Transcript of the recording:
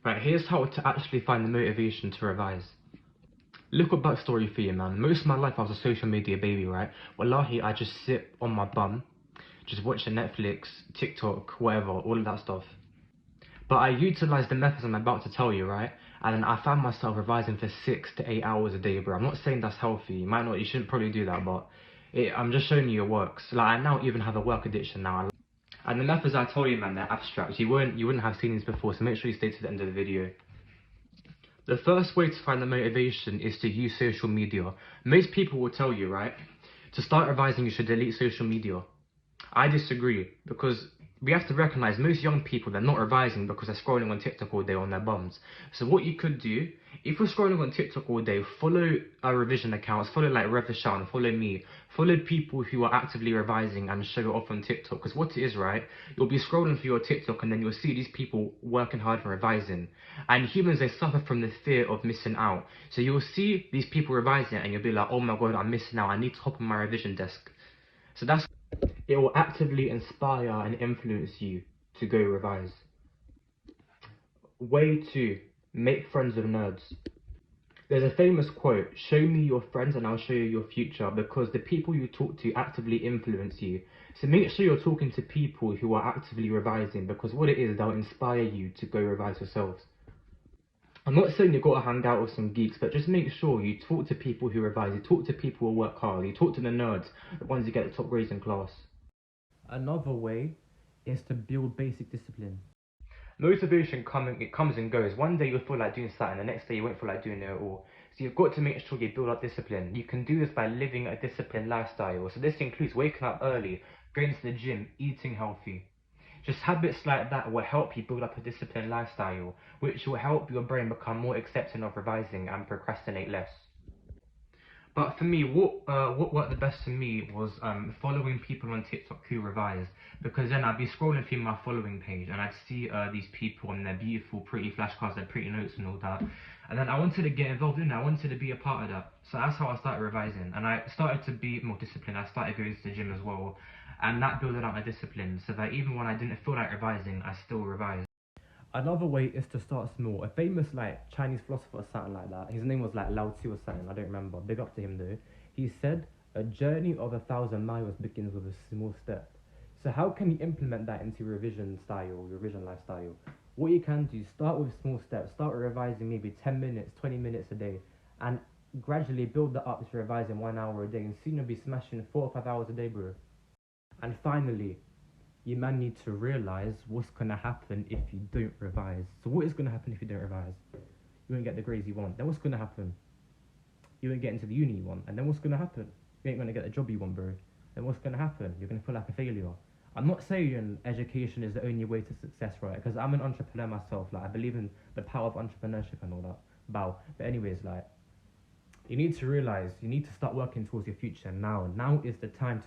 Right, here's how to actually find the motivation to revise. Little backstory for you, man. Most of my life I was a social media baby, right? Wallahi, I just sit on my bum, just watching Netflix, TikTok, whatever, all of that stuff. But I utilised the methods I'm about to tell you, right? And then I found myself revising for 6 to 8 hours a day, bro. I'm not saying that's healthy. You might not, you shouldn't probably do that, but I'm just showing you it works. Like, I now even have a work addiction now. And the methods I told you, man, they're abstract. You wouldn't have seen these before, so make sure you stay to the end of the video. The first way to find the motivation is to use social media. Most people will tell you, right, to start revising you should delete social media. I disagree, because we have to recognize most young people, they're not revising because they're scrolling on TikTok all day on their bums. So what you could do, if you're scrolling on TikTok all day, follow our revision accounts, follow like Revishan, follow me, follow people who are actively revising and show it off on TikTok. Because what it is, right, you'll be scrolling through your TikTok and then you'll see these people working hard and revising. And humans, they suffer from the fear of missing out. So you'll see these people revising and you'll be like, oh my god, I'm missing out, I need to hop on my revision desk. So it will actively inspire and influence you to go revise. Way 2, make friends with nerds. There's a famous quote, show me your friends and I'll show you your future, because the people you talk to actively influence you. So make sure you're talking to people who are actively revising, because what it is, they'll inspire you to go revise yourselves. I'm not saying you've got to hang out with some geeks, but just make sure you talk to people who revise, you talk to people who work hard, you talk to the nerds, the ones who get the top grades in class. Another way is to build basic discipline. Motivation comes and goes. One day you'll feel like doing something, the next day you won't feel like doing it at all. So you've got to make sure you build up discipline. You can do this by living a disciplined lifestyle. So this includes waking up early, going to the gym, eating healthy. Just habits like that will help you build up a disciplined lifestyle, which will help your brain become more accepting of revising and procrastinate less. But for me, what worked the best for me was following people on TikTok who revise, because then I'd be scrolling through my following page and I'd see these people and their beautiful, pretty flashcards, their pretty notes and all that, and then I wanted to get involved in it. I wanted to be a part of that. So that's how I started revising, and I started to be more disciplined. I started going to the gym as well, and that built up my discipline, so that even when I didn't feel like revising, I still revised. Another way is to start small. A famous like Chinese philosopher or something like that. His name was like Lao Tzu or something. I don't remember. Big up to him though. He said, "A journey of 1,000 miles begins with a small step." So how can you implement that into your revision lifestyle? What you can do, start with small steps. Start revising maybe 10 minutes, 20 minutes a day, and gradually build that up to revising 1 hour a day. And soon you'll be smashing 4 or 5 hours a day, bro. And finally, you man need to realize what's gonna happen if you don't revise. So what is gonna happen if you don't revise? You won't get the grades you want. Then what's gonna happen? You won't get into the uni you want. And then what's gonna happen? You ain't gonna get the job you want, bro. Then what's gonna happen? You're gonna feel like a failure. I'm not saying education is the only way to success, right? Because I'm an entrepreneur myself. Like, I believe in the power of entrepreneurship and all that. Bow. But anyways, like, you need to realize you need to start working towards your future now. Now is the time to